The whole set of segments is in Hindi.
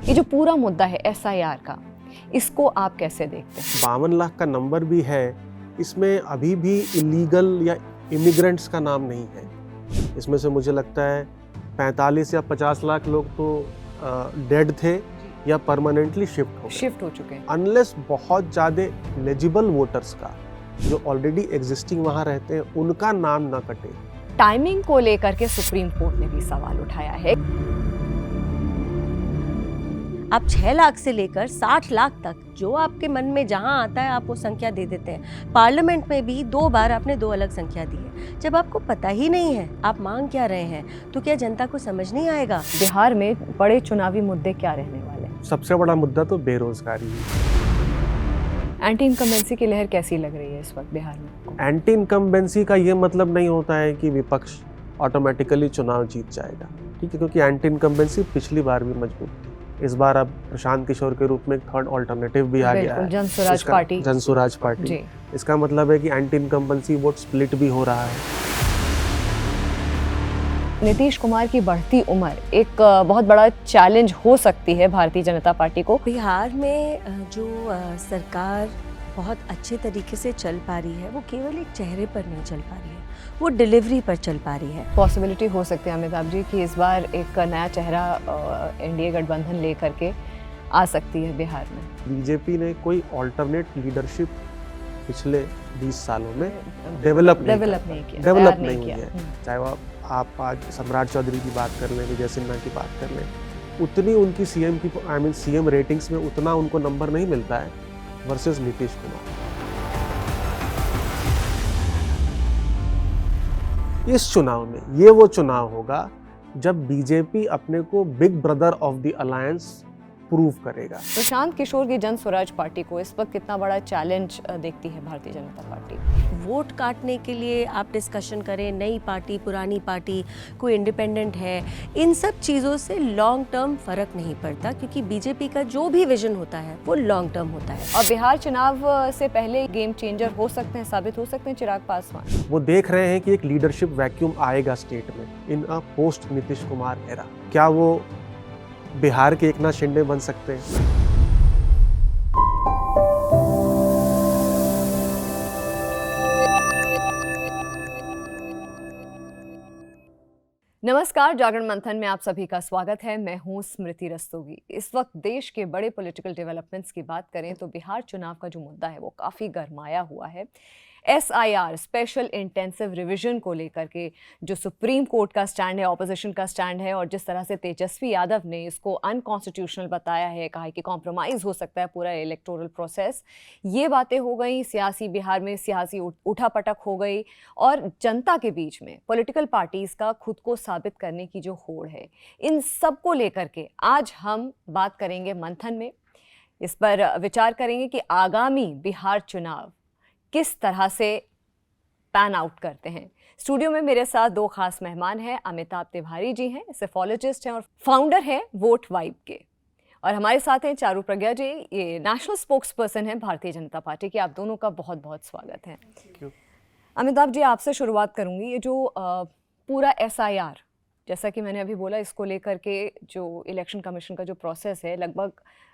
ये जो पूरा मुद्दा है SIR का, इसको आप कैसे देखते हैं? 52 लाख का नंबर भी है, इसमें अभी भी इलीगल या इमिग्रेंट्स का नाम नहीं है। इसमें से मुझे लगता है 45 या 50 लाख लोग तो डेड थे या परमानेंटली शिफ्ट हो चुके हैं। अनलेस बहुत ज़्यादा एलिजिबल वोटर्स का जो ऑलरेडी एग्जिस्टिंग वहाँ रहते हैं उनका नाम ना कटे। टाइमिंग को लेकर के सुप्रीम कोर्ट ने भी सवाल उठाया है। आप 6 लाख से लेकर 60 लाख तक जो आपके मन में जहां आता है आप वो संख्या दे देते हैं। पार्लियामेंट में भी 2 बार आपने 2 अलग संख्या दी है। जब आपको पता ही नहीं है आप मांग क्या रहे हैं तो क्या जनता को समझ नहीं आएगा? बिहार में बड़े चुनावी मुद्दे क्या रहने वाले हैं? सबसे बड़ा मुद्दा तो बेरोजगारी है। एंटी इनकम्बेंसी की लहर कैसी लग रही है इस वक्त बिहार में? एंटी इनकम्बेंसी का ये मतलब नहीं होता है कि विपक्ष ऑटोमेटिकली चुनाव जीत जाएगा, ठीक है, क्योंकि एंटी इनकम्बेंसी पिछली बार भी मजबूत थी। इस बार अब प्रशांत किशोर के रूप में एक थर्ड ऑल्टरनेटिव भी आ गया है, जनसुराज पार्टी। इसका मतलब है कि एंटी इनकम्बेंसी वोट स्प्लिट भी हो रहा है। नीतीश कुमार की बढ़ती उम्र एक बहुत बड़ा चैलेंज हो सकती है भारतीय जनता पार्टी को। बिहार में जो सरकार बहुत अच्छे तरीके से चल पा रही है वो केवल एक चेहरे पर नहीं चल पा रही है, वो डिलीवरी पर चल पा रही है। पॉसिबिलिटी हो सकती है अमिताभ जी कि इस बार एक नया चेहरा एनडीए गठबंधन लेकर के आ सकती है बिहार में। बीजेपी ने कोई ऑल्टरनेट लीडरशिप पिछले 20 सालों में डेवलप नहीं हुई है। चाहे वो आप आज सम्राट चौधरी की बात कर लें, विजय सिन्हा की बात कर लें, उतनी उनकी सीएम रेटिंग्स में उतना उनको नंबर नहीं मिलता है वर्सेस नीतीश कुमार। इस चुनाव में ये वो चुनाव होगा जब बीजेपी अपने को big brother of the alliance prove करेगा। प्रशांत किशोर की जन स्वराज पार्टी को इस वक्त कितना बड़ा चैलेंज देखती है भारतीय जनता पार्टी? वोट काटने के लिए आप डिस्कशन करें, नई पार्टी पुरानी पार्टी, कोई इंडिपेंडेंट है, इन सब चीज़ों से लॉन्ग टर्म फर्क नहीं पड़ता, क्योंकि बीजेपी का जो भी विजन होता है वो लॉन्ग टर्म होता है। और बिहार चुनाव से पहले गेम चेंजर हो सकते हैं, साबित हो सकते हैं चिराग पासवान। वो देख रहे हैं कि एक लीडरशिप वैक्यूम आएगा स्टेट में in a post Nitish Kumar era. क्या वो बिहार के एकनाथ शिंदे बन सकते हैं? नमस्कार, जागरण मंथन में आप सभी का स्वागत है। मैं हूं स्मृति रस्तोगी। इस वक्त देश के बड़े पॉलिटिकल डेवलपमेंट्स की बात करें तो बिहार चुनाव का जो मुद्दा है वो काफ़ी गरमाया हुआ है। SIR स्पेशल इंटेंसिव रिवीजन को लेकर के जो सुप्रीम कोर्ट का स्टैंड है, ऑपोजिशन का स्टैंड है, और जिस तरह से तेजस्वी यादव ने इसको अनकॉन्स्टिट्यूशनल बताया है, कहा है कि कॉम्प्रोमाइज़ हो सकता है पूरा इलेक्टोरल प्रोसेस, ये बातें हो गई। सियासी बिहार में सियासी उठापटक हो गई और जनता के बीच में पॉलिटिकल पार्टीज़ का खुद को साबित करने की जो होड़ है, इन सब को लेकर के आज हम बात करेंगे मंथन में। इस पर विचार करेंगे कि आगामी बिहार चुनाव किस तरह से पैन आउट करते हैं। स्टूडियो में मेरे साथ 2 खास मेहमान हैं। अमिताभ तिवारी जी हैं, सेफोलॉजिस्ट हैं और फाउंडर हैं वोट वाइब के, और हमारे साथ हैं चारू प्रज्ञा जी, ये नेशनल स्पोक्स पर्सन हैं भारतीय जनता पार्टी की। आप दोनों का बहुत बहुत स्वागत है। अमिताभ जी, आपसे शुरुआत करूंगी। ये जो पूरा SIR, जैसा कि मैंने अभी बोला, इसको लेकर के जो इलेक्शन कमीशन का जो प्रोसेस है, लगभग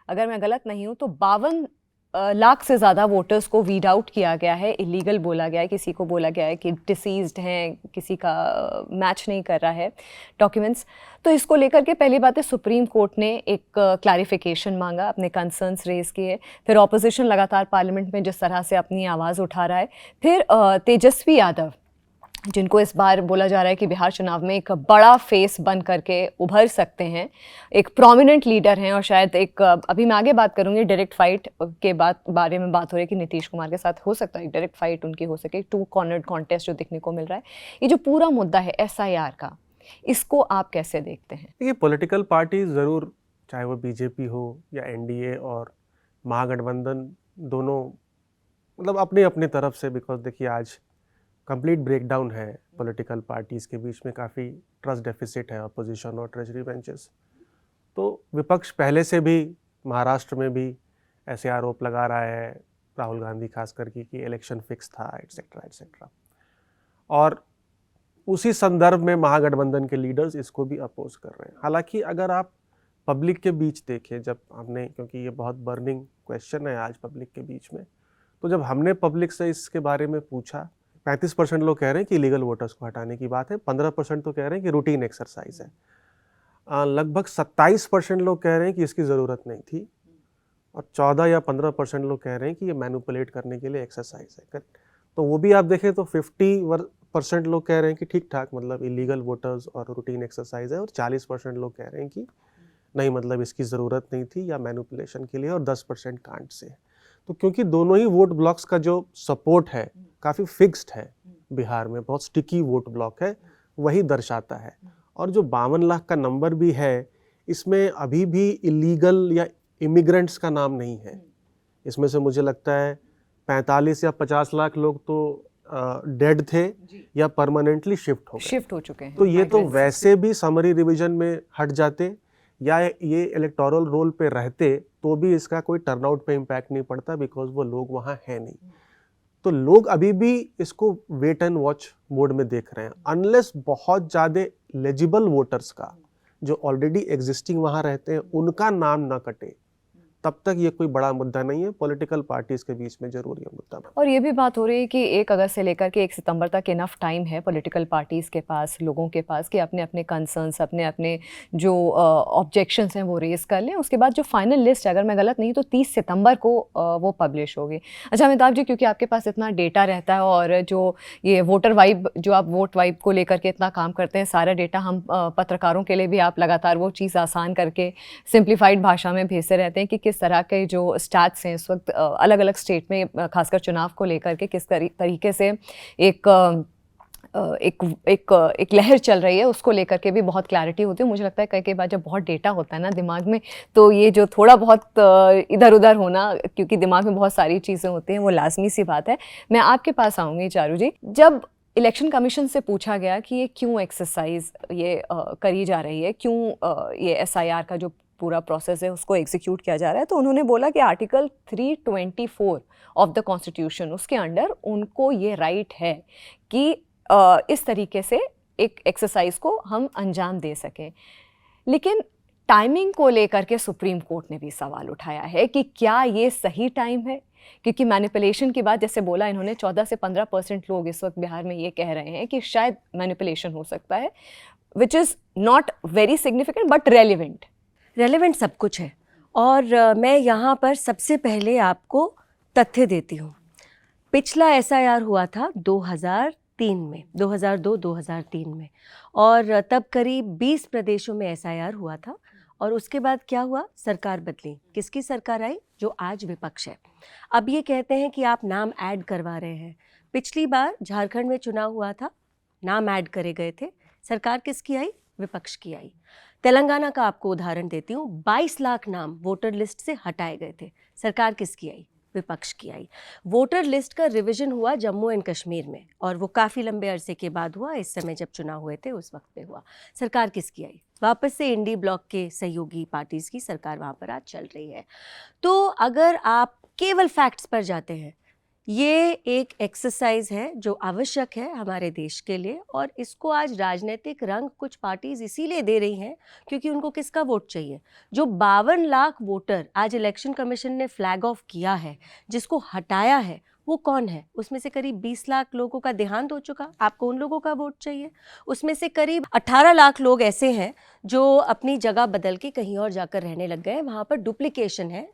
अगर मैं गलत नहीं हूँ तो 52 लाख से ज़्यादा वोटर्स को वीड आउट किया गया है, इलीगल बोला गया है, किसी को बोला गया है कि डिसीज्ड हैं, किसी का मैच नहीं कर रहा है डॉक्यूमेंट्स। तो इसको लेकर के पहली बात है सुप्रीम कोर्ट ने एक क्लैरिफिकेशन मांगा, अपने कंसर्न्स रेज किए। फिर ऑपोजिशन लगातार पार्लियामेंट में जिस तरह से अपनी आवाज़ उठा रहा है। फिर तेजस्वी यादव, जिनको इस बार बोला जा रहा है कि बिहार चुनाव में एक बड़ा फेस बन करके उभर सकते हैं, एक प्रोमिनेंट लीडर हैं, और शायद एक अभी मैं आगे बात करूंगी डायरेक्ट फाइट के बारे में बात हो रही है कि नीतीश कुमार के साथ हो सकता है डायरेक्ट फाइट उनकी हो सके, 2 कॉर्नर्ड कॉन्टेस्ट जो देखने को मिल रहा है। ये जो पूरा मुद्दा है SIR का, इसको आप कैसे देखते हैं? ये पॉलिटिकल पार्टी ज़रूर, चाहे वो बीजेपी हो या एनडीए और महागठबंधन, दोनों मतलब अपनी अपनी तरफ से, बिकॉज देखिए आज कंप्लीट ब्रेकडाउन है पॉलिटिकल पार्टीज़ के बीच में, काफ़ी ट्रस्ट डेफिसिट है अपोजिशन और ट्रेजरी बेंचेस। तो विपक्ष पहले से भी महाराष्ट्र में भी ऐसे आरोप लगा रहा है, राहुल गांधी खास करके, कि इलेक्शन फिक्स था, एटसेट्रा एटसेट्रा। और उसी संदर्भ में महागठबंधन के लीडर्स इसको भी अपोज कर रहे हैं। हालांकि अगर आप पब्लिक के बीच देखे, जब हमने, क्योंकि ये बहुत बर्निंग क्वेश्चन है आज पब्लिक के बीच में, तो जब हमने पब्लिक से इसके बारे में पूछा, 35% लोग कह रहे हैं कि इलीगल वोटर्स को हटाने की बात है, 15% तो कह रहे हैं कि रूटीन एक्सरसाइज है, लगभग 27% लोग कह रहे हैं कि इसकी ज़रूरत नहीं थी, और 14 या 15% लोग कह रहे हैं कि ये मैनिपुलेट करने के लिए एक्सरसाइज है। तो वो भी आप देखें तो 50% लोग कह रहे हैं कि ठीक ठाक, मतलब इलीगल वोटर्स और रूटीन एक्सरसाइज है, और 40% लोग कह रहे हैं कि नहीं, मतलब इसकी ज़रूरत नहीं थी या मैनिपुलेशन के लिए, और 10% कांट से। तो क्योंकि दोनों ही वोट ब्लॉक्स का जो सपोर्ट है काफ़ी फिक्स्ड है, बिहार में बहुत स्टिकी वोट ब्लॉक है, वही दर्शाता है। और जो 52 लाख का नंबर भी है, इसमें अभी भी इलीगल या इमिग्रेंट्स का नाम नहीं है। इसमें से मुझे लगता है 45 या 50 लाख लोग तो डेड थे या परमानेंटली शिफ्ट हो चुके हैं। तो ये तो वैसे भी समरी रिवीजन में हट जाते, या ये इलेक्टोरल रोल पे रहते, तो भी इसका कोई टर्नआउट पे इम्पैक्ट नहीं पड़ता, बिकॉज वो लोग वहाँ हैं नहीं। तो लोग अभी भी इसको वेट एंड वॉच मोड में देख रहे हैं, अनलेस बहुत ज़्यादा एलिजिबल वोटर्स का, जो ऑलरेडी एग्जिस्टिंग वहाँ रहते हैं, उनका नाम ना कटे, तब तक ये कोई बड़ा मुद्दा नहीं है। पॉलिटिकल पार्टीज के बीच में जरूर ये मुद्दा है। और ये भी बात हो रही है कि 1 अगस्त से लेकर के 1 सितंबर तक इनफ टाइम है पॉलिटिकल पार्टीज़ के पास, लोगों के पास, कि अपने अपने कंसर्न्स, अपने अपने जो ऑब्जेक्शंस हैं वो रेज़ कर लें। उसके बाद जो फाइनल लिस्ट, अगर मैं गलत नहीं तो 30 सितंबर को वो पब्लिश होगी। अच्छा अमिताभ जी, क्योंकि आपके पास इतना डेटा रहता है, और जो ये वोटर वाइब, जो आप वोट वाइब को लेकर के इतना काम करते हैं, सारा डेटा हम पत्रकारों के लिए भी आप लगातार वो चीज़ आसान करके सिंप्लीफाइड भाषा में भेजते रहते हैं कि किस तरह के जो स्टैट्स हैं इस वक्त अलग अलग स्टेट में, खासकर चुनाव को लेकर के किस तरीके से एक लहर चल रही है, उसको लेकर के भी बहुत क्लैरिटी होती है। मुझे लगता है कई बार जब बहुत डेटा होता है ना दिमाग में, तो ये जो थोड़ा बहुत इधर उधर होना, क्योंकि दिमाग में बहुत सारी चीज़ें होती हैं, वो लाजमी सी बात है। मैं आपके पास आऊँगी चारू जी। जब इलेक्शन कमीशन से पूछा गया कि ये क्यों एक्सरसाइज ये करी जा रही है, क्यों ये SIR का जो पूरा प्रोसेस है उसको एग्जीक्यूट किया जा रहा है, तो उन्होंने बोला कि आर्टिकल 324 ऑफ द कॉन्स्टिट्यूशन, उसके अंडर उनको ये राइट है कि इस तरीके से एक एक्सरसाइज को हम अंजाम दे सकें। लेकिन टाइमिंग को लेकर के सुप्रीम कोर्ट ने भी सवाल उठाया है कि क्या ये सही टाइम है, क्योंकि मैनिपुलेशन की बात जैसे बोला इन्होंने, 14 से 15% लोग इस वक्त बिहार में ये कह रहे हैं कि शायद मैनिपुलेशन हो सकता है, which is not very significant but relevant सब कुछ है। और मैं यहाँ पर सबसे पहले आपको तथ्य देती हूँ। पिछला SIR हुआ था 2003 में, 2002-2003 में, और तब करीब 20 प्रदेशों में SIR हुआ था। और उसके बाद क्या हुआ, सरकार बदली। किसकी सरकार आई? जो आज विपक्ष है। अब ये कहते हैं कि आप नाम ऐड करवा रहे हैं। पिछली बार झारखंड में चुनाव हुआ था, नाम ऐड करे गए थे, सरकार किसकी आई? विपक्ष की आई। तेलंगाना का आपको उदाहरण देती हूँ, 22 लाख नाम वोटर लिस्ट से हटाए गए थे, सरकार किसकी आई? विपक्ष की आई। वोटर लिस्ट का रिवीजन हुआ जम्मू एंड कश्मीर में, और वो काफ़ी लंबे अरसे के बाद हुआ। इस समय जब चुनाव हुए थे उस वक्त पे हुआ। सरकार किसकी आई? वापस से इंडी ब्लॉक के सहयोगी पार्टीज़ की सरकार वहाँ पर आज चल रही है। तो अगर आप केवल फैक्ट्स पर जाते हैं, ये एक एक्सरसाइज है जो आवश्यक है हमारे देश के लिए, और इसको आज राजनीतिक रंग कुछ पार्टीज इसीलिए दे रही हैं क्योंकि उनको किसका वोट चाहिए? जो 52 लाख वोटर आज इलेक्शन कमीशन ने फ्लैग ऑफ किया है, जिसको हटाया है, वो कौन है? उसमें से करीब 20 लाख लोगों का देहांत हो चुका, आपको उन लोगों का वोट चाहिए। उसमें से करीब 18 लाख लोग ऐसे हैं जो अपनी जगह बदल के कहीं और जाकर रहने लग गए, वहाँ पर डुप्लीकेशन है,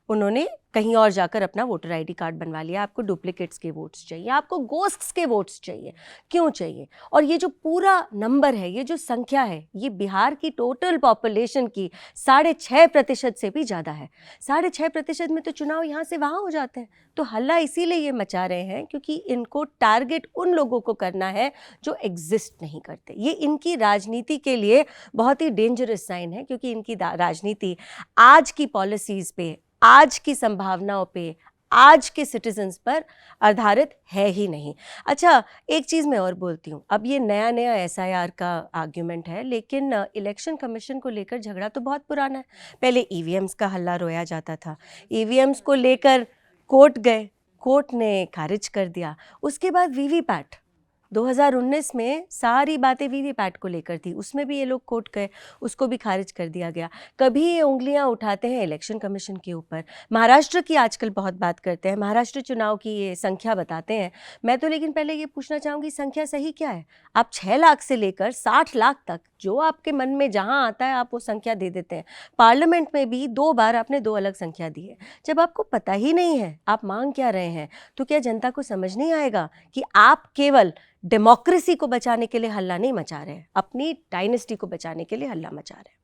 उन्होंने कहीं और जाकर अपना वोटर ID कार्ड बनवा लिया। आपको डुप्लीकेट्स के वोट्स चाहिए, आपको गोस्ट्स के वोट्स चाहिए। क्यों चाहिए? और ये जो पूरा नंबर है, ये जो संख्या है, ये बिहार की टोटल पॉपुलेशन की 6.5% से भी ज़्यादा है। 6.5% में तो चुनाव यहाँ से वहाँ हो जाते हैं। तो हल्ला इसीलिए ये मचा रहे हैं क्योंकि इनको टारगेट उन लोगों को करना है जो एग्जिस्ट नहीं करते। ये इनकी राजनीति के लिए बहुत ही डेंजरस साइन है, क्योंकि इनकी राजनीति आज की पॉलिसीज़ पे, आज की संभावनाओं पे, आज के सिटीजन्स पर आधारित है ही नहीं। अच्छा, एक चीज़ मैं और बोलती हूँ, अब ये नया SIR का आर्ग्यूमेंट है, लेकिन इलेक्शन कमीशन को लेकर झगड़ा तो बहुत पुराना है। पहले EVMs का हल्ला रोया जाता था, EVMs को लेकर कोर्ट गए, कोर्ट ने खारिज कर दिया। उसके बाद 2019 में सारी बातें वीवीपैट को लेकर थी, उसमें भी ये लोग कोर्ट गए, उसको भी खारिज कर दिया गया। कभी ये उंगलियां उठाते हैं इलेक्शन कमीशन के ऊपर। महाराष्ट्र की आजकल बहुत बात करते हैं, महाराष्ट्र चुनाव की ये संख्या बताते हैं। मैं तो लेकिन पहले ये पूछना चाहूँगी, संख्या सही क्या है? आप 6 लाख से लेकर 60 लाख तक जो आपके मन में जहाँ आता है आप वो संख्या दे देते हैं। पार्लियामेंट में भी 2 बार आपने 2 अलग संख्या दी है। जब आपको पता ही नहीं है आप मांग क्या रहे हैं, तो क्या जनता को समझ नहीं आएगा कि आप केवल डेमोक्रेसी को बचाने के लिए हल्ला नहीं मचा रहे हैं, अपनी डायनेस्टी को बचाने के लिए हल्ला मचा रहे हैं?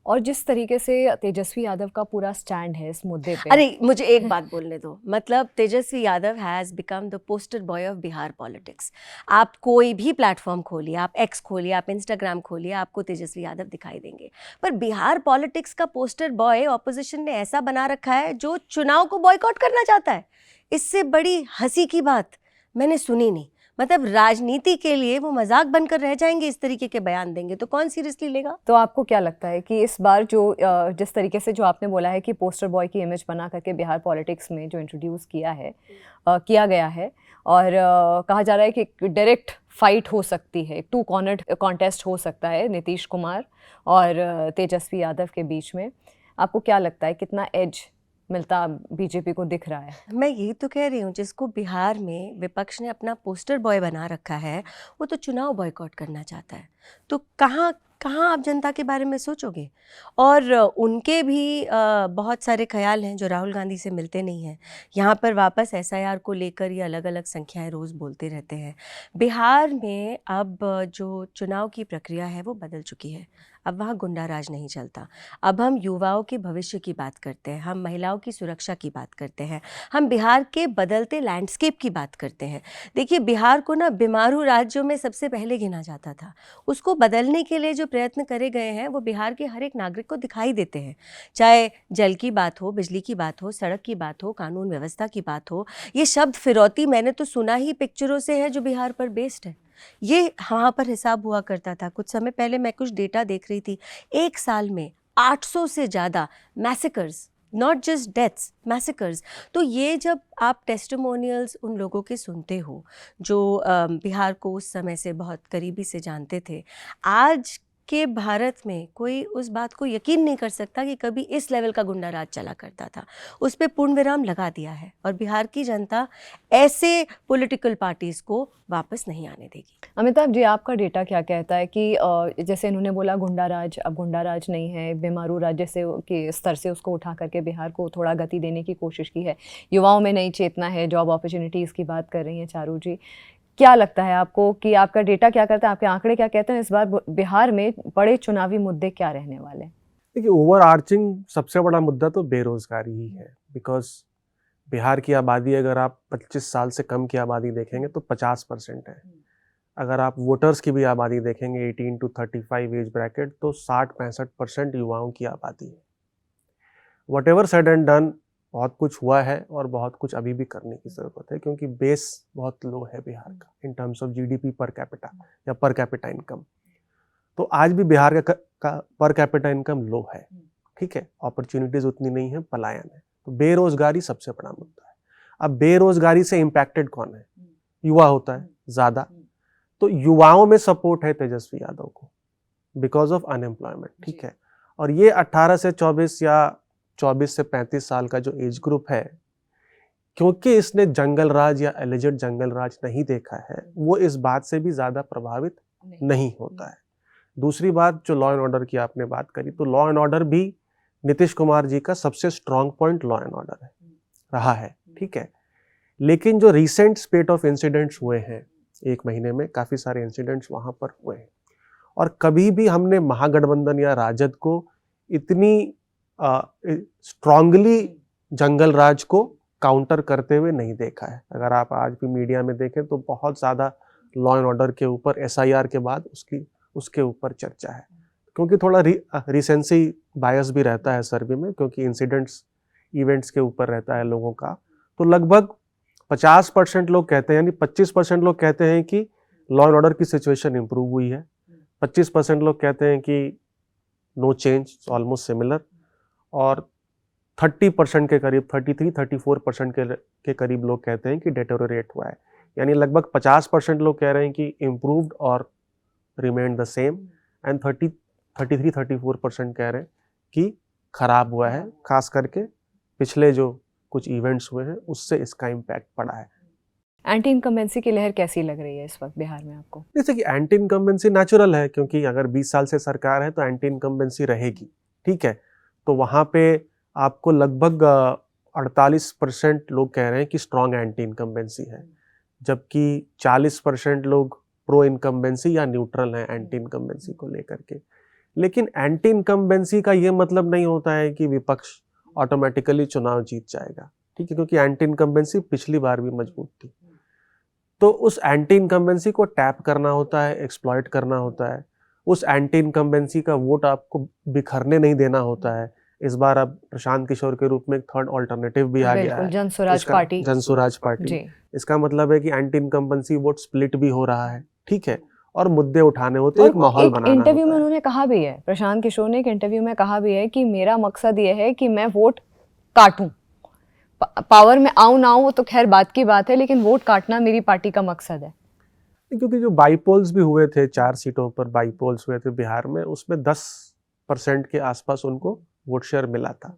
और जिस तरीके से तेजस्वी यादव का पूरा स्टैंड है इस मुद्दे पे, अरे मुझे एक बात बोलने दो, मतलब Tejashwi Yadav has become the poster boy of Bihar politics. आप कोई भी प्लेटफॉर्म खोलिए, आप एक्स खोलिए, आप इंस्टाग्राम खोलिए, आपको तेजस्वी यादव दिखाई देंगे। पर बिहार पॉलिटिक्स का पोस्टर बॉय ऑपोजिशन ने ऐसा बना रखा है जो चुनाव को बॉयकॉट करना चाहता है। इससे बड़ी हंसी की बात मैंने सुनी नहीं। मतलब राजनीति के लिए वो मजाक बनकर रह जाएंगे, इस तरीके के बयान देंगे तो कौन सीरियसली लेगा? तो आपको क्या लगता है कि इस बार जो जिस तरीके से जो आपने बोला है कि पोस्टर बॉय की इमेज बना करके बिहार पॉलिटिक्स में जो इंट्रोड्यूस किया गया है और कहा जा रहा है कि डायरेक्ट फाइट हो सकती है, 2 कॉर्नर कॉन्टेस्ट हो सकता है नीतीश कुमार और तेजस्वी यादव के बीच में, आपको क्या लगता है कितना एज मिलता बीजेपी को दिख रहा है? मैं यही तो कह रही हूँ, जिसको बिहार में विपक्ष ने अपना पोस्टर बॉय बना रखा है वो तो चुनाव बॉयकॉट करना चाहता है। तो कहाँ कहाँ आप जनता के बारे में सोचोगे? और उनके भी बहुत सारे ख्याल हैं जो राहुल गांधी से मिलते नहीं हैं। यहाँ पर वापस SIR को लेकर ये अलग अलग संख्याएं रोज़ बोलते रहते हैं। बिहार में अब जो चुनाव की प्रक्रिया है वो बदल चुकी है। अब वहाँ गुंडा राज नहीं चलता। अब हम युवाओं के भविष्य की बात करते हैं, हम महिलाओं की सुरक्षा की बात करते हैं, हम बिहार के बदलते लैंडस्केप की बात करते हैं। देखिए, बिहार को ना बीमारू राज्यों में सबसे पहले गिना जाता था। उसको बदलने के लिए जो प्रयत्न करे गए हैं वो बिहार के हर एक नागरिक को दिखाई देते हैं। चाहे जल की बात हो, बिजली की बात हो, सड़क की बात हो, कानून व्यवस्था की बात हो। ये शब्द फिरौती मैंने तो सुना ही पिक्चरों से है जो बिहार पर बेस्ड है। ये वहाँ पर हिसाब हुआ करता था। कुछ समय पहले मैं कुछ डेटा देख रही थी, 1 साल में 800 से ज़्यादा massacres, not just deaths, massacres. तो ये जब आप टेस्टिमोनियल्स उन लोगों के सुनते हो जो बिहार को उस समय से बहुत करीबी से जानते थे, आज के भारत में कोई उस बात को यकीन नहीं कर सकता कि कभी इस लेवल का गुंडा राज चला करता था। उस पर पूर्ण विराम लगा दिया है और बिहार की जनता ऐसे पॉलिटिकल पार्टीज़ को वापस नहीं आने देगी। अमिताभ जी, आपका डेटा क्या कहता है कि जैसे इन्होंने बोला गुंडा राज, अब गुंडा राज नहीं है, बीमारू राज्य से के स्तर से उसको उठा करके बिहार को थोड़ा गति देने की कोशिश की है, युवाओं में नई चेतना है, जॉब अपॉर्चुनिटीज़ की बात कर रही हैं चारू जी। क्या लगता है आपको कि आपका डेटा क्या कहता है, आपके आंकड़े क्या कहते हैं, इस बार बिहार में बड़े चुनावी मुद्दे क्या रहने वाले हैं? देखिए, ओवर आर्चिंग सबसे बड़ा मुद्दा तो बेरोजगारी ही है। बिकॉज बिहार की आबादी अगर आप 25 साल से कम की आबादी देखेंगे तो 50% है। अगर आप वोटर्स की भी आबादी देखेंगे 18 to 35 एज ब्रैकेट, तो 60-65% युवाओं की आबादी है। What ever said and done, बहुत कुछ हुआ है और बहुत कुछ अभी भी करने की ज़रूरत है, क्योंकि बेस बहुत लो है बिहार का in terms of GDP per capita या पर कैपिटा इनकम। तो आज भी बिहार का पर कैपिटा इनकम लो है, ठीक है, अपॉर्चुनिटीज़ उतनी नहीं है, पलायन है। तो बेरोजगारी सबसे बड़ा मुद्दा है। अब बेरोजगारी से इम्पैक्टेड कौन है? युवा होता है ज़्यादा। तो युवाओं में सपोर्ट है तेजस्वी यादव को बिकॉज ऑफ अनएम्प्लॉयमेंट, ठीक है। और ये 18 से 24 या 24 से 35 साल का जो एज ग्रुप है, क्योंकि इसने जंगल राज या एलिजेड जंगल राज नहीं देखा है, वो इस बात से भी ज़्यादा प्रभावित नहीं होता है। दूसरी बात, जो लॉ एंड ऑर्डर की आपने बात करी, तो लॉ एंड ऑर्डर भी नीतीश कुमार जी का सबसे strong point law and order है, रहा है, ठीक है। लेकिन जो रिसेंट स्पेट ऑफ इंसिडेंट्स हुए हैं 1 महीने में, काफ़ी सारे इंसिडेंट्स वहाँ पर हुए हैं। और कभी भी हमने महागठबंधन या राजद को इतनी स्ट्रांगली जंगल राज को काउंटर करते हुए नहीं देखा है। अगर आप आज भी मीडिया में देखें तो बहुत ज़्यादा लॉ एंड ऑर्डर के ऊपर SIR के बाद उसके ऊपर चर्चा है, क्योंकि थोड़ा रिसेंसी बायस भी रहता है सर्वे में, क्योंकि इंसिडेंट्स इवेंट्स के ऊपर रहता है लोगों का। तो लगभग 50% लोग कहते हैं, यानी 25% लोग कहते हैं कि लॉ एंड ऑर्डर की सिचुएशन इंप्रूव हुई है, 25% लोग कहते हैं कि नो चेंज, ऑलमोस्ट सिमिलर, और 30% के करीब, 33-34% के करीब लोग कहते हैं कि डेटेरोरेट हुआ है। यानी लगभग 50% लोग कह रहे हैं कि इम्प्रूव्ड और रिमेन द सेम, एंड 33-34% कह रहे हैं कि खराब हुआ है, खास करके पिछले जो कुछ इवेंट्स हुए हैं उससे इसका इम्पैक्ट पड़ा है। एंटी इनकम्बेंसी की लहर कैसी लग रही है इस वक्त बिहार में आपको? जैसे कि एंटी इनकम्बेंसी नेचुरल है, क्योंकि अगर 20 साल से सरकार है तो एंटी इनकम्बेंसी रहेगी, ठीक है। तो वहाँ पे आपको लगभग 48% लोग कह रहे हैं कि स्ट्रॉन्ग एंटी इनकम्बेंसी है, जबकि 40% लोग प्रो इनकम्बेंसी या न्यूट्रल हैं एंटी इनकम्बेंसी को लेकर के। लेकिन एंटी इनकम्बेंसी का ये मतलब नहीं होता है कि विपक्ष ऑटोमेटिकली चुनाव जीत जाएगा, ठीक है, क्योंकि एंटी इनकम्बेंसी पिछली बार भी मजबूत थी। तो उस एंटी इनकम्बेंसी को टैप करना होता है, एक्सप्लॉइट करना होता है, उस एंटी इनकम्बेंसी का वोट आपको बिखरने नहीं देना होता है। इस बार अब प्रशांत किशोर के रूप में एक थर्ड ऑल्टरनेटिव भी आ गया है, जनसुराज पार्टी। जनसुराज पार्टी। जी। इसका मतलब है कि एंटी इनकम्बेंसी वोट स्प्लिट भी हो रहा है, ठीक है, और मुद्दे उठाने होते हैं, एक माहौल बनाना होता है। इंटरव्यू में उन्होंने कहा भी है, प्रशांत किशोर ने एक इंटरव्यू में कहा भी है कि मेरा मकसद ये है कि मैं वोट काटूं, पावर में आऊं ना आऊं वो तो खैर बात की बात है, लेकिन वोट काटना मेरी पार्टी का मकसद है। क्योंकि जो बाईपोल्स भी हुए थे, 4 सीटों पर बाईपोल्स हुए थे बिहार में, उसमें 10% के आसपास उनको वोट शेयर मिला था।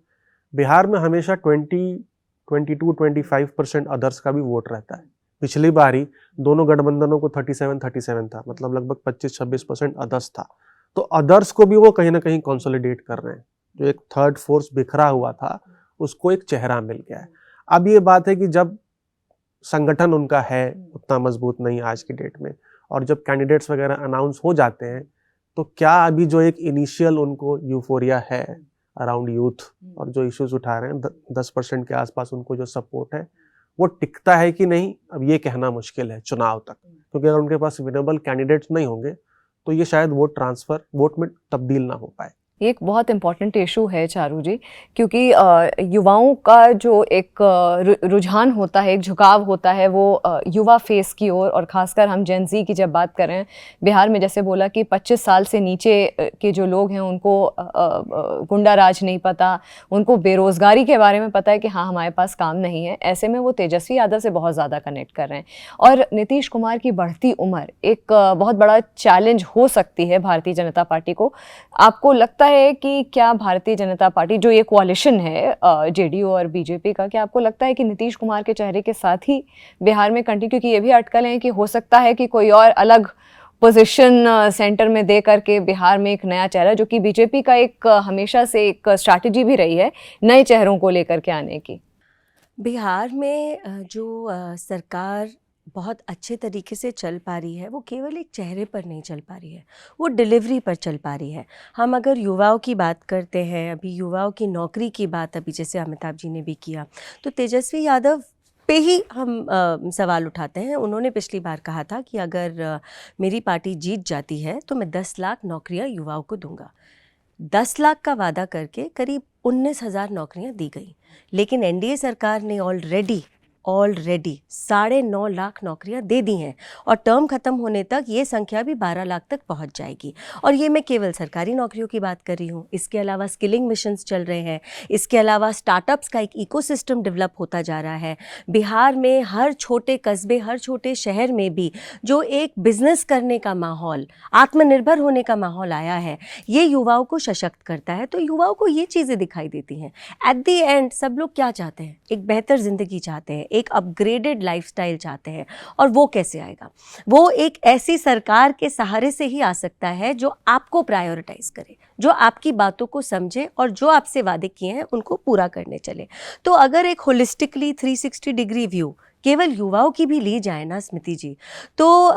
बिहार में हमेशा 22-25% अदर्स का भी वोट रहता है। पिछली बार ही दोनों गठबंधनों को 37-37 था, मतलब लगभग 25-26% अदर्स था। तो अदर्स को भी वो कहीं ना कहीं कंसोलिडेट कर रहे हैं। जो एक थर्ड फोर्स बिखरा हुआ था उसको एक चेहरा मिल गया है। अब ये बात है कि जब संगठन उनका है उतना मजबूत नहीं आज की डेट में, और जब कैंडिडेट्स वगैरह अनाउंस हो जाते हैं, तो क्या अभी जो एक इनिशियल उनको यूफोरिया है अराउंड यूथ और जो इश्यूज उठा रहे हैं, 10% के आसपास उनको जो सपोर्ट है वो टिकता है कि नहीं, अब ये कहना मुश्किल है चुनाव तक। क्योंकि अगर उनके पास विनेबल कैंडिडेट्स नहीं होंगे तो ये शायद वोट में तब्दील ना हो पाए। ये एक बहुत इम्पॉर्टेंट इशू है चारू जी, क्योंकि युवाओं का जो एक रुझान होता है, एक झुकाव होता है, वो युवा फेस की ओर, और ख़ासकर हम जेन ज़ी की जब बात करें, बिहार में जैसे बोला कि 25 साल से नीचे के जो लोग हैं उनको गुंडा राज नहीं पता, उनको बेरोज़गारी के बारे में पता है कि हाँ हमारे पास काम नहीं है। ऐसे में वो तेजस्वी यादव से बहुत ज़्यादा कनेक्ट कर रहे हैं, और नीतीश कुमार की बढ़ती उम्र एक बहुत बड़ा चैलेंज हो सकती है भारतीय जनता पार्टी को। आपको लगता है कि क्या भारतीय जनता पार्टी जो ये कोalition है जेडीयू और बीजेपी का, क्या आपको लगता है कि नीतीश कुमार के चेहरे के साथ ही बिहार में कंटिन्यू, क्योंकि ये भी अटकल है कि हो सकता है कि कोई और अलग पोजीशन सेंटर में दे करके बिहार में एक नया चेहरा, जो कि बीजेपी का एक हमेशा से एक स्ट्रैटेजी भी रही है नए चेहरों को लेकर के आने की। बिहार में जो सरकार बहुत अच्छे तरीके से चल पा रही है वो केवल एक चेहरे पर नहीं चल पा रही है, वो डिलीवरी पर चल पा रही है। हम अगर युवाओं की बात करते हैं, अभी युवाओं की नौकरी की बात अभी जैसे अमिताभ जी ने भी किया, तो तेजस्वी यादव पे ही हम सवाल उठाते हैं। उन्होंने पिछली बार कहा था कि अगर मेरी पार्टी जीत जाती है तो मैं 10 लाख नौकरियां युवाओं को दूंगा। 10 लाख का वादा करके करीब 19,000 नौकरियां दी गई, लेकिन एनडीए सरकार ने ऑलरेडी 9.5 लाख नौकरियां दे दी हैं, और टर्म ख़त्म होने तक ये संख्या भी 12 लाख तक पहुंच जाएगी। और ये मैं केवल सरकारी नौकरियों की बात कर रही हूँ। इसके अलावा स्किलिंग मिशंस चल रहे हैं, इसके अलावा स्टार्टअप्स का एक इकोसिस्टम डेवलप होता जा रहा है। बिहार में हर छोटे कस्बे, हर छोटे शहर में भी जो एक बिजनेस करने का माहौल, आत्मनिर्भर होने का माहौल आया है, ये युवाओं को सशक्त करता है। तो युवाओं को ये चीज़ें दिखाई देती हैं। एट द एंड सब लोग क्या चाहते हैं? एक बेहतर ज़िंदगी चाहते हैं, एक अपग्रेडेड लाइफस्टाइल चाहते हैं। और वो कैसे आएगा? वो एक ऐसी सरकार के सहारे से ही आ सकता है जो आपको प्रायोरिटाइज करे, जो आपकी बातों को समझे और जो आपसे वादे किए हैं उनको पूरा करने चले। तो अगर एक होलिस्टिकली 360 डिग्री व्यू केवल युवाओं की भी ली जाए ना स्मृति जी, तो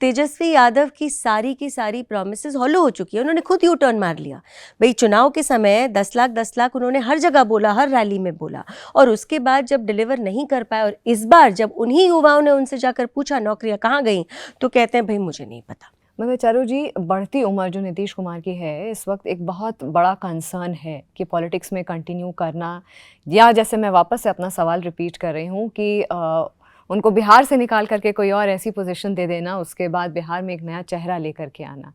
तेजस्वी यादव की सारी प्रॉमिसेस हॉलो हो चुकी है। उन्होंने खुद यू टर्न मार लिया। भाई चुनाव के समय 10 लाख उन्होंने हर जगह बोला, हर रैली में बोला, और उसके बाद जब डिलीवर नहीं कर पाए, और इस बार जब उन्हीं युवाओं ने उनसे जाकर पूछा नौकरियां कहाँ गई, तो कहते हैं भाई मुझे नहीं पता। मगर चारू जी, बढ़ती उम्र जो नीतीश कुमार की है इस वक्त एक बहुत बड़ा कंसर्न है कि पॉलिटिक्स में कंटिन्यू करना, या जैसे मैं वापस से अपना सवाल रिपीट कर रही हूँ कि उनको बिहार से निकाल करके कोई और ऐसी पोजीशन दे देना, उसके बाद बिहार में एक नया चेहरा लेकर के आना,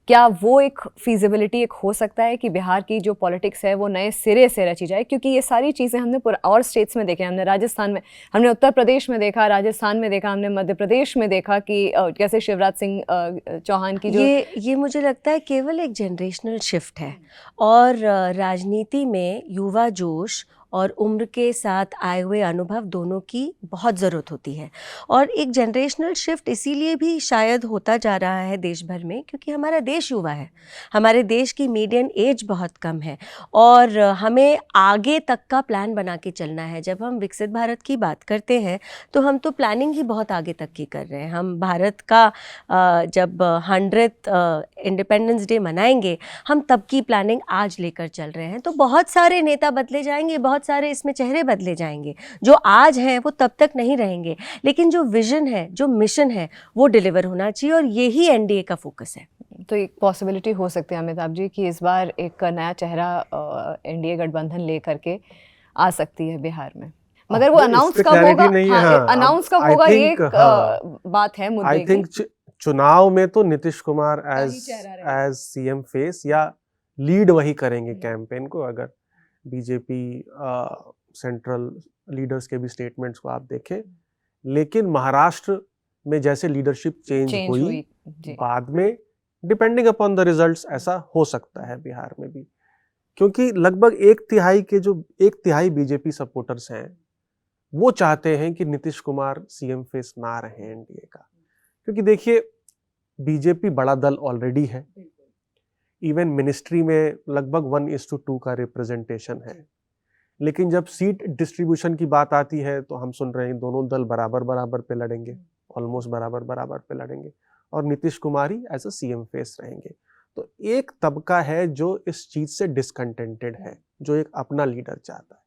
क्या वो एक फीजिबिलिटी एक हो सकता है कि बिहार की जो पॉलिटिक्स है वो नए सिरे से रची जाए? क्योंकि ये सारी चीज़ें हमने और स्टेट्स में देखे, हमने राजस्थान में, हमने उत्तर प्रदेश में देखा, राजस्थान में देखा, हमने मध्य प्रदेश में देखा कि कैसे शिवराज सिंह चौहान की जो ये मुझे लगता है केवल एक जनरेशनल शिफ्ट है, और राजनीति में युवा जोश और उम्र के साथ आए हुए अनुभव दोनों की बहुत ज़रूरत होती है। और एक जनरेशनल शिफ्ट इसीलिए भी शायद होता जा रहा है देश भर में, क्योंकि हमारा देश युवा है, हमारे देश की मीडियन एज बहुत कम है, और हमें आगे तक का प्लान बना के चलना है। जब हम विकसित भारत की बात करते हैं तो हम तो प्लानिंग ही बहुत आगे तक की कर रहे हैं। हम भारत का जब 100th इंडिपेंडेंस डे मनाएंगे, हम तब की प्लानिंग आज लेकर चल रहे हैं। तो बहुत सारे नेता बदले जाएंगे, बहुत सारे इसमें चेहरे बदले जाएंगे, जो आज हैं वो तब तक नहीं रहेंगे, लेकिन जो विजन है, जो मिशन है, वो डिलीवर होना चाहिए, और यही एनडीए का फोकस है। तो एक पॉसिबिलिटी हो सकती है अमिताभ जी कि इस बार एक नया चेहरा एनडीए गठबंधन ले करके आ सकती है बिहार में, मगर वो अनाउंस कब होगा? अनाउंस कब होगा ये एक बात है मुद्दे आई थिंक चुनाव में तो Nitish Kumar as CM face या लीड वही करेंगे कैंपेन को। अगर बीजेपी सेंट्रल लीडर्स के भी स्टेटमेंट्स को आप देखें, लेकिन महाराष्ट्र में जैसे लीडरशिप चेंज हुई बाद में, डिपेंडिंग अपॉन द रिजल्ट्स, ऐसा हो सकता है बिहार में भी, क्योंकि लगभग एक तिहाई बीजेपी सपोर्टर्स हैं, वो चाहते हैं कि नीतीश कुमार सीएम फेस ना रहे एनडीए का। क्योंकि देखिए, बीजेपी बड़ा दल ऑलरेडी है, इवन मिनिस्ट्री में लगभग 1:2 का रिप्रेजेंटेशन है, लेकिन जब सीट डिस्ट्रीब्यूशन की बात आती है तो हम सुन रहे हैं दोनों दल बराबर पे लड़ेंगे, ऑलमोस्ट बराबर पे लड़ेंगे, और नीतीश कुमार ही एज अ सीएम फेस रहेंगे। तो एक तबका है जो इस चीज से डिसकंटेंटेड है, जो एक अपना लीडर चाहता है।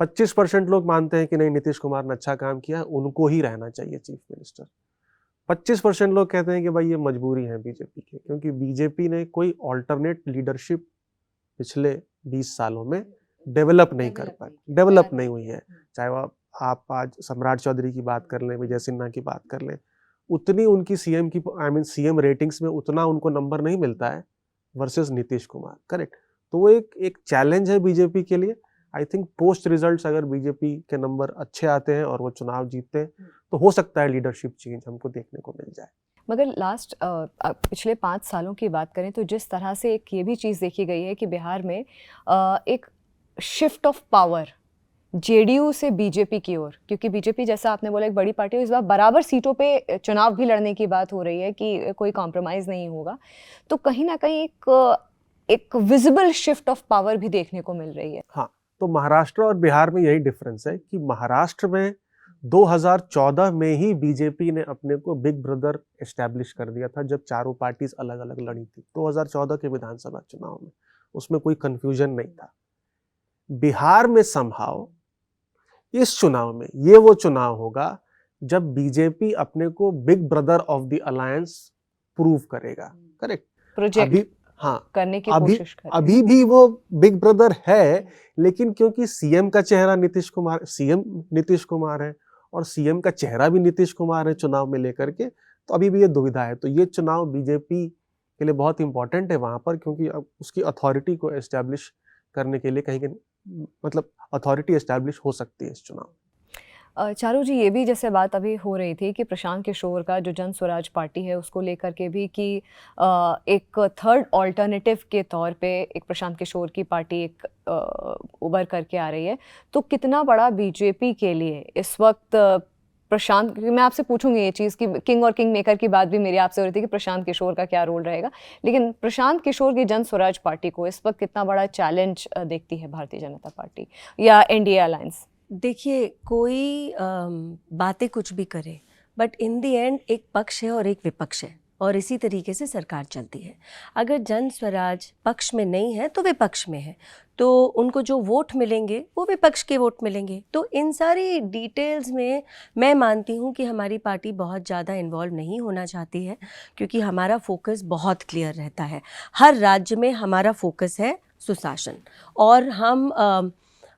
25% लोग मानते हैं कि नहीं, नीतीश कुमार ने अच्छा काम किया, उनको ही रहना चाहिए चीफ मिनिस्टर। 25% लोग कहते हैं कि भाई ये मजबूरी है बीजेपी की, क्योंकि बीजेपी ने कोई ऑल्टरनेट लीडरशिप पिछले 20 सालों में डेवलप नहीं हुई है। चाहे वो आप आज सम्राट चौधरी की बात कर लें, विजय सिन्हा की बात कर लें, उतनी उनकी सीएम रेटिंग्स में उतना उनको नंबर नहीं मिलता है वर्सेस नीतीश कुमार, करेक्ट। तो वो एक चैलेंज है बीजेपी के लिए। आई थिंक पोस्ट रिजल्ट्स अगर बीजेपी के नंबर अच्छे आते हैं और वो चुनाव जीतते हैं तो हो सकता है लीडरशिप चेंज हमको देखने को मिल जाए। मगर पिछले 5 सालों की बात करें तो जिस तरह से एक ये भी चीज़ देखी गई है कि बिहार में एक शिफ्ट ऑफ पावर जेडीयू से बीजेपी की ओर, क्योंकि बीजेपी जैसा आपने बोला एक बड़ी पार्टी है, इस बार बराबर सीटों पे चुनाव भी लड़ने की बात हो रही है कि कोई कॉम्प्रोमाइज़ नहीं होगा, तो कहीं ना कहीं एक विजिबल शिफ्ट ऑफ पावर भी देखने को मिल रही है। हाँ, तो महाराष्ट्र और बिहार में यही डिफरेंस है कि महाराष्ट्र में 2014 में ही बीजेपी ने अपने को बिग ब्रदर एस्टैब्लिश कर दिया था, जब चारों पार्टीज अलग अलग लड़ी थी 2014 के विधानसभा चुनाव में, उसमें कोई कंफ्यूजन नहीं था। बिहार में समहाउ इस चुनाव में ये वो चुनाव होगा जब बीजेपी अपने को big brother of the alliance prove करेगा, करेक्ट। प्रोजेक्ट करने की कोशिश करें। अभी भी वो बिग ब्रदर है, लेकिन क्योंकि सीएम का चेहरा सीएम नीतीश कुमार है और सीएम का चेहरा भी नीतीश कुमार है चुनाव में लेकर के, तो अभी भी ये दुविधा है। तो ये चुनाव बीजेपी के लिए बहुत इंपॉर्टेंट है वहां पर, क्योंकि अब उसकी अथॉरिटी को एस्टैब्लिश करने के लिए कहीं मतलब अथॉरिटी एस्टैब्लिश हो सकती है इस चुनाव। चारू जी, ये भी जैसे बात अभी हो रही थी कि प्रशांत किशोर का जो जन स्वराज पार्टी है उसको लेकर के भी कि एक थर्ड ऑल्टरनेटिव के तौर पे एक प्रशांत किशोर की पार्टी एक उभर करके आ रही है, तो कितना बड़ा बीजेपी के लिए इस वक्त प्रशांत, मैं आपसे पूछूंगी ये चीज़ कि किंग और किंग मेकर की बात भी मेरी आपसे हो रही थी कि प्रशांत किशोर का क्या रोल रहेगा, लेकिन प्रशांत किशोर की जन स्वराज पार्टी को इस वक्त कितना बड़ा चैलेंज देखती है भारतीय जनता पार्टी या एनडीए अलायंस? देखिए, कोई बातें कुछ भी करे, बट इन द एंड एक पक्ष है और एक विपक्ष है, और इसी तरीके से सरकार चलती है। अगर जन स्वराज पक्ष में नहीं है तो विपक्ष में है, तो उनको जो वोट मिलेंगे वो विपक्ष के वोट मिलेंगे। तो इन सारी डिटेल्स में मैं मानती हूँ कि हमारी पार्टी बहुत ज़्यादा इन्वॉल्व नहीं होना चाहती है, क्योंकि हमारा फोकस बहुत क्लियर रहता है। हर राज्य में हमारा फोकस है सुशासन, और हम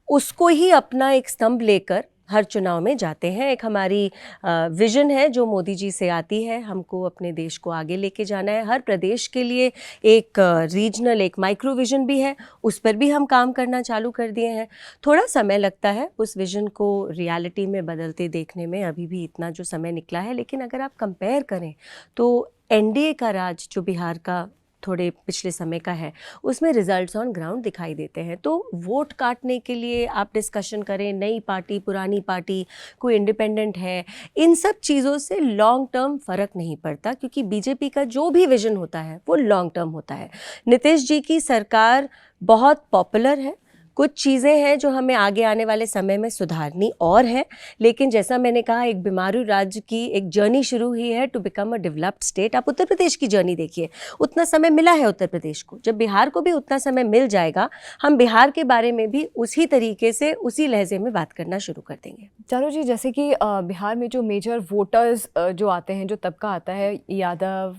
उसको ही अपना एक स्तंभ लेकर हर चुनाव में जाते हैं। एक हमारी विज़न है जो मोदी जी से आती है, हमको अपने देश को आगे लेके जाना है। हर प्रदेश के लिए एक रीजनल, एक माइक्रो विज़न भी है, उस पर भी हम काम करना चालू कर दिए हैं। थोड़ा समय लगता है उस विज़न को रियलिटी में बदलते देखने में, अभी भी इतना जो समय निकला है। लेकिन अगर आप कंपेयर करें तो एनडीए का राज जो बिहार का थोड़े पिछले समय का है, उसमें रिजल्ट्स ऑन ग्राउंड दिखाई देते हैं। तो वोट काटने के लिए आप डिस्कशन करें, नई पार्टी, पुरानी पार्टी, कोई इंडिपेंडेंट है, इन सब चीज़ों से लॉन्ग टर्म फ़र्क नहीं पड़ता, क्योंकि बीजेपी का जो भी विज़न होता है वो लॉन्ग टर्म होता है। नीतीश जी की सरकार बहुत पॉपुलर है, कुछ चीज़ें हैं जो हमें आगे आने वाले समय में सुधारनी और है। लेकिन जैसा मैंने कहा, एक बीमारू राज्य की एक जर्नी शुरू हुई है to become a developed state. आप उत्तर प्रदेश की जर्नी देखिए, उतना समय मिला है उत्तर प्रदेश को, जब बिहार को भी उतना समय मिल जाएगा, हम बिहार के बारे में भी उसी तरीके से, उसी लहजे में बात करना शुरू कर देंगे। चारू जी, जैसे कि बिहार में जो मेजर वोटर्स जो आते हैं, जो तबका आता है, यादव,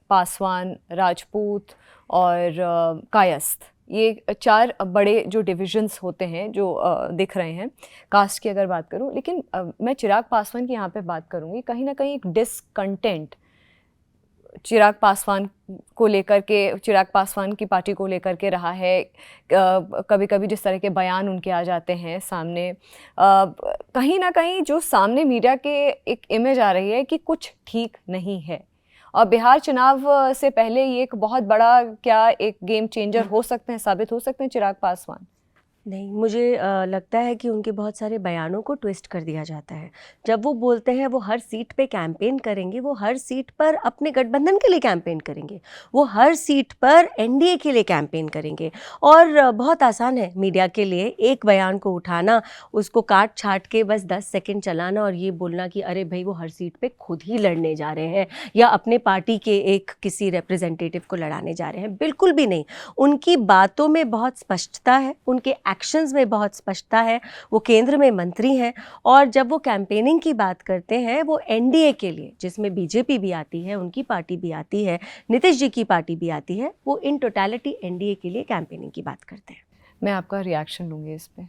पासवान, राजपूत और कायस्थ, ये 4 बड़े जो डिविजन्स होते हैं जो दिख रहे हैं कास्ट की अगर बात करूं। लेकिन मैं चिराग पासवान की यहाँ पे बात करूँगी। कहीं ना कहीं एक डिसकंटेंट चिराग पासवान को लेकर के, चिराग पासवान की पार्टी को लेकर के रहा है। कभी कभी जिस तरह के बयान उनके आ जाते हैं सामने, कहीं ना कहीं जो सामने मीडिया के एक इमेज आ रही है कि कुछ ठीक नहीं है। और बिहार चुनाव से पहले ये एक बहुत बड़ा क्या एक गेम चेंजर हो सकते हैं, साबित हो सकते हैं चिराग पासवान? नहीं, मुझे लगता है कि उनके बहुत सारे बयानों को ट्विस्ट कर दिया जाता है। जब वो बोलते हैं वो हर सीट पे कैंपेन करेंगे, वो हर सीट पर अपने गठबंधन के लिए कैंपेन करेंगे, वो हर सीट पर एनडीए के लिए कैंपेन करेंगे। और बहुत आसान है मीडिया के लिए एक बयान को उठाना, उसको काट छाट के बस 10 सेकंड चलाना और ये बोलना कि अरे भाई वो हर सीट पे खुद ही लड़ने जा रहे हैं या अपने पार्टी के एक किसी रिप्रेजेंटेटिव को लड़ाने जा रहे हैं। बिल्कुल भी नहीं। उनकी बातों में बहुत स्पष्टता है, उनके एक्शंस में बहुत स्पष्टता है। वो केंद्र में मंत्री हैं और जब वो कैंपेनिंग की बात करते हैं, वो एनडीए के लिए, जिसमें बीजेपी भी आती है, उनकी पार्टी भी आती है, नीतीश जी की पार्टी भी आती है, वो इन टोटलिटी एनडीए के लिए कैंपेनिंग की बात करते हैं। मैं आपका रिएक्शन लूँगी इस पे।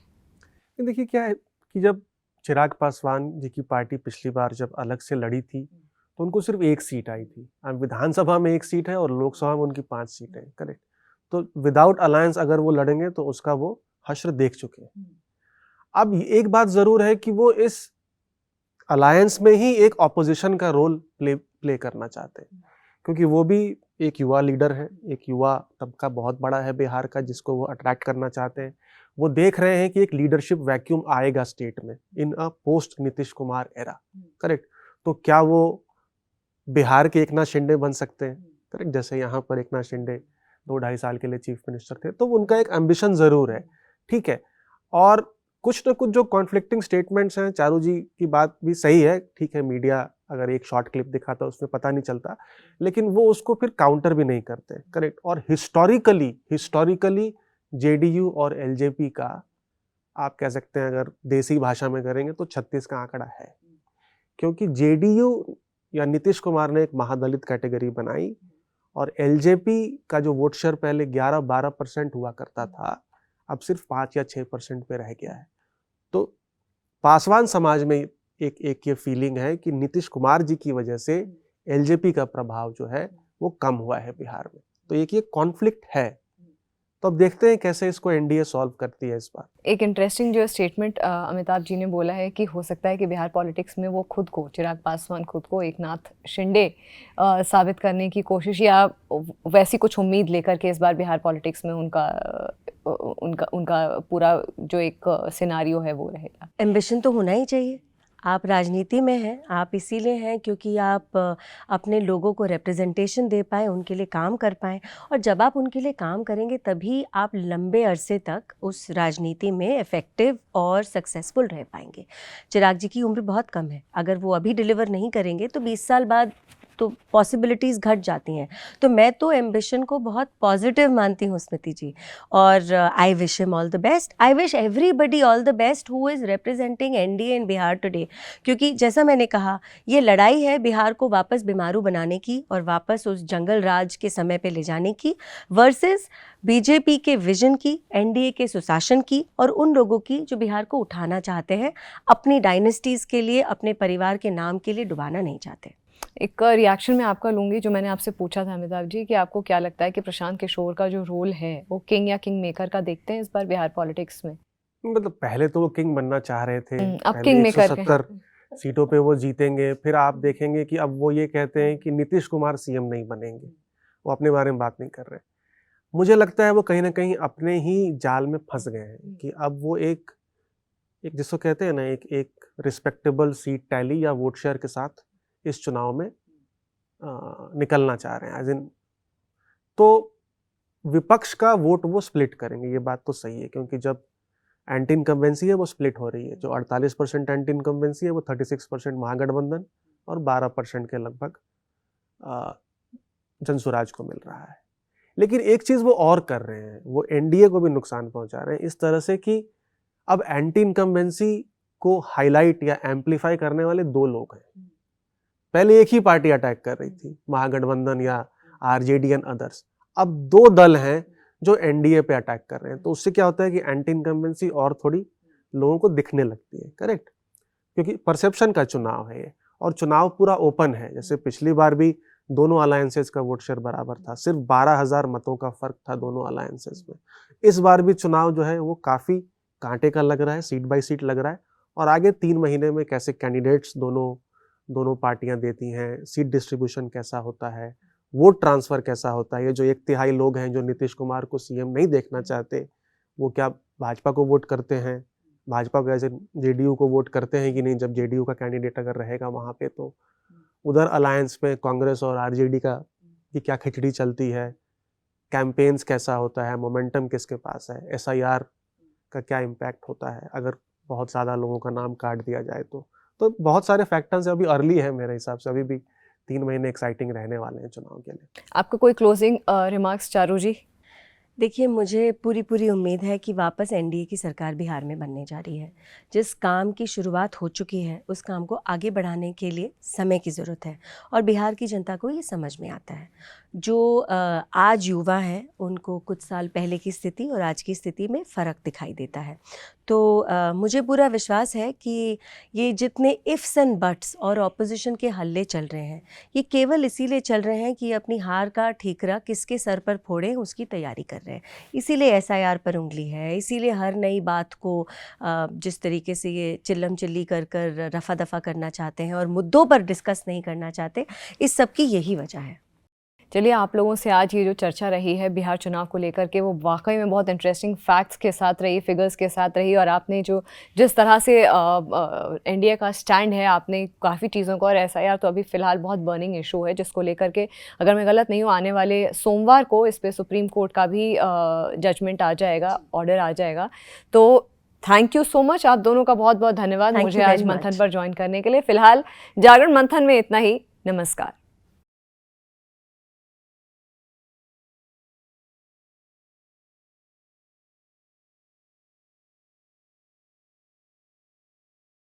देखिए क्या है कि जब चिराग पासवान जी की पार्टी पिछली बार जब अलग से लड़ी थी तो उनको सिर्फ 1 सीट आई थी। अब विधानसभा में 1 सीट है और लोकसभा में उनकी 5 सीटें हैं, करेक्ट। तो विदाउट अलायंस अगर वो लड़ेंगे तो उसका वो हश्र देख चुके हैं। अब एक बात जरूर है कि वो इस अलायंस में ही एक ऑपोजिशन का रोल प्ले करना चाहते हैं, क्योंकि वो भी एक युवा लीडर है, एक युवा तबका बहुत बड़ा है बिहार का जिसको वो अट्रैक्ट करना चाहते हैं। वो देख रहे हैं कि एक लीडरशिप वैक्यूम आएगा स्टेट में in a post Nitish Kumar era, correct. तो क्या वो बिहार के एकनाथ शिंदे बन सकते हैं, करेक्ट, जैसे यहाँ पर एकनाथ शिंदे 2-2.5 साल के लिए चीफ मिनिस्टर थे। तो उनका एक एम्बिशन जरूर है, ठीक है। और कुछ न कुछ जो कॉन्फ्लिक्टिंग स्टेटमेंट्स हैं, चारू जी की बात भी सही है, ठीक है, मीडिया अगर एक शॉर्ट क्लिप दिखाता उसमें पता नहीं चलता, लेकिन वो उसको फिर काउंटर भी नहीं करते, करेक्ट। और हिस्टोरिकली जेडीयू और एलजेपी का आप कह सकते हैं, अगर देसी भाषा में करेंगे तो 36 का आंकड़ा है, क्योंकि जेडीयू या नीतीश कुमार ने एक महादलित कैटेगरी बनाई और एलजेपी का जो वोट शेयर पहले 11-12% हुआ करता था, अब सिर्फ 5 या 6% पे रह गया है। तो पासवान समाज में एक ये फीलिंग है कि नीतीश कुमार जी की वजह से एलजेपी का प्रभाव जो है वो कम हुआ है बिहार में। तो एक ये कॉन्फ्लिक्ट है। तो अब देखते हैं कैसे इसको एनडीए सॉल्व करती है इस बार। एक इंटरेस्टिंग जो स्टेटमेंट अमिताभ जी ने बोला है कि हो सकता है कि बिहार पॉलिटिक्स में वो खुद को, चिराग पासवान खुद को एकनाथ शिंदे साबित करने की कोशिश या वैसी कुछ उम्मीद लेकर के इस बार बिहार पॉलिटिक्स में उनका पूरा जो एक सिनारियो है वो रहेगा। एम्बिशन तो होना ही चाहिए। आप राजनीति में हैं, आप इसीलिए हैं क्योंकि आप अपने लोगों को रिप्रेजेंटेशन दे पाएँ, उनके लिए काम कर पाएँ। और जब आप उनके लिए काम करेंगे तभी आप लंबे अरसे तक उस राजनीति में इफ़ेक्टिव और सक्सेसफुल रह पाएंगे। चिराग जी की उम्र बहुत कम है, अगर वो अभी डिलीवर नहीं करेंगे तो 20 साल बाद तो पॉसिबिलिटीज़ घट जाती हैं। तो मैं तो एम्बिशन को बहुत पॉजिटिव मानती हूँ स्मृति जी, और I wish him all the best. I wish everybody all the best who is representing NDA in Bihar today, क्योंकि जैसा मैंने कहा, ये लड़ाई है बिहार को वापस बीमारू बनाने की और वापस उस जंगल राज के समय पे ले जाने की, वर्सेस बीजेपी के विजन की, एनडीए के सुशासन की, और उन लोगों की जो बिहार को उठाना चाहते हैं, अपनी डायनेस्टीज़ के लिए, अपने परिवार के नाम के लिए डुबाना नहीं चाहते। एक रिएक्शन मैं आपका लूँगी, जो मैंने आपसे पूछा था अमिताभ जी, कि आपको क्या लगता है कि प्रशांत किशोर का जो रोल है वो किंग या किंग मेकर का देखते हैं इस बार बिहार पॉलिटिक्स में? मतलब पहले तो वो किंग बनना चाह रहे थे, अब पहले किंग मेकर 170 सीटों पे वो जीतेंगे, फिर आप देखेंगे कि अब वो ये कहते हैं कि नीतीश कुमार सीएम नहीं बनेंगे, वो अपने बारे में बात नहीं कर रहे। मुझे लगता है वो कहीं ना कहीं अपने ही जाल में फंस गए हैं कि अब वो एक जिसको कहते हैं ना, एक रिस्पेक्टेबल सीट टैली या वोट शेयर के साथ इस चुनाव में निकलना चाह रहे हैं। एज इन, तो विपक्ष का वोट वो स्प्लिट करेंगे, ये बात तो सही है, क्योंकि जब एंटी इनकम्बेंसी है वो स्प्लिट हो रही है। जो 48% एंटी इनकम्बेंसी है वो 36% महागठबंधन और 12% के लगभग जनसुराज को मिल रहा है। लेकिन एक चीज़ वो और कर रहे हैं, वो एनडीए को भी नुकसान पहुंचा रहे हैं इस तरह से कि अब एंटी इनकम्बेंसी को हाईलाइट या एम्पलीफाई करने वाले दो लोग हैं। पहले एक ही पार्टी अटैक कर रही थी, महागठबंधन या आरजेडी एंड अदर्स। अब दो दल हैं जो एनडीए पे अटैक कर रहे हैं, तो उससे क्या होता है कि एंटी इनकम्बेंसी और थोड़ी लोगों को दिखने लगती है। करेक्ट, क्योंकि परसेप्शन का चुनाव है ये, और चुनाव पूरा ओपन है। जैसे पिछली बार भी दोनों अलायंसेस का वोट शेयर बराबर था, सिर्फ 12,000 मतों का फर्क था दोनों अलायंसेस में। इस बार भी चुनाव जो है वो काफी कांटे का लग रहा है, सीट बाय सीट लग रहा है, और आगे 3 महीने में कैसे कैंडिडेट्स दोनों पार्टियां देती हैं, सीट डिस्ट्रीब्यूशन कैसा होता है, वोट ट्रांसफर कैसा होता है। ये जो 1/3 लोग हैं जो नीतीश कुमार को सीएम नहीं देखना चाहते, वो क्या भाजपा को वोट करते हैं, भाजपा को ऐसे जेडीयू को वोट करते हैं कि नहीं, जब जेडीयू का कैंडिडेट अगर रहेगा वहाँ पे। तो उधर अलायंस में कांग्रेस और आरजेडी की क्या खिचड़ी चलती है, कैंपेन्स कैसा होता है, मोमेंटम किसके पास है, एसआईआर का क्या इम्पैक्ट होता है अगर बहुत ज़्यादा लोगों का नाम काट दिया जाए। तो बहुत सारे फैक्टर्स अभी अर्ली है मेरे हिसाब से, अभी भी 3 महीने एक्साइटिंग रहने वाले हैं चुनाव के लिए। आपका कोई क्लोजिंग रिमार्क्स चारू जी? देखिए, मुझे पूरी उम्मीद है कि वापस एनडीए की सरकार बिहार में बनने जा रही है। जिस काम की शुरुआत हो चुकी है उस काम को आगे बढ़ाने के लिए समय की ज़रूरत है, और बिहार की जनता को ये समझ में आता है। जो आज युवा हैं उनको कुछ साल पहले की स्थिति और आज की स्थिति में फ़र्क दिखाई देता है। तो मुझे पूरा विश्वास है कि ये जितने इफ़्स एंड बट्स और ऑपोजिशन के हल्ले चल रहे हैं, ये केवल इसीलिए चल रहे हैं कि अपनी हार का ठीकरा किसके सर पर फोड़ें उसकी तैयारी कर रहे हैं। इसीलिए एसआईआर पर उंगली है, इसीलिए हर नई बात को जिस तरीके से ये चिल्लम चिल्ली कर रफा दफा करना चाहते हैं और मुद्दों पर डिस्कस नहीं करना चाहते, इस सब की यही वजह है। चलिए, आप लोगों से आज ये जो चर्चा रही है बिहार चुनाव को लेकर के, वो वाकई में बहुत इंटरेस्टिंग फैक्ट्स के साथ रही, फिगर्स के साथ रही, और आपने जिस तरह से एनडीए का स्टैंड है, आपने काफ़ी चीज़ों को, और एसआईआर तो अभी फ़िलहाल बहुत बर्निंग इशू है जिसको लेकर के, अगर मैं गलत नहीं हूँ, आने वाले सोमवार को इस पर सुप्रीम कोर्ट का भी जजमेंट आ जाएगा, ऑर्डर आ जाएगा। तो थैंक यू सो मच, आप दोनों का बहुत बहुत धन्यवाद मुझे आज मंथन पर ज्वाइन करने के लिए। फिलहाल जागरण मंथन में इतना ही। नमस्कार।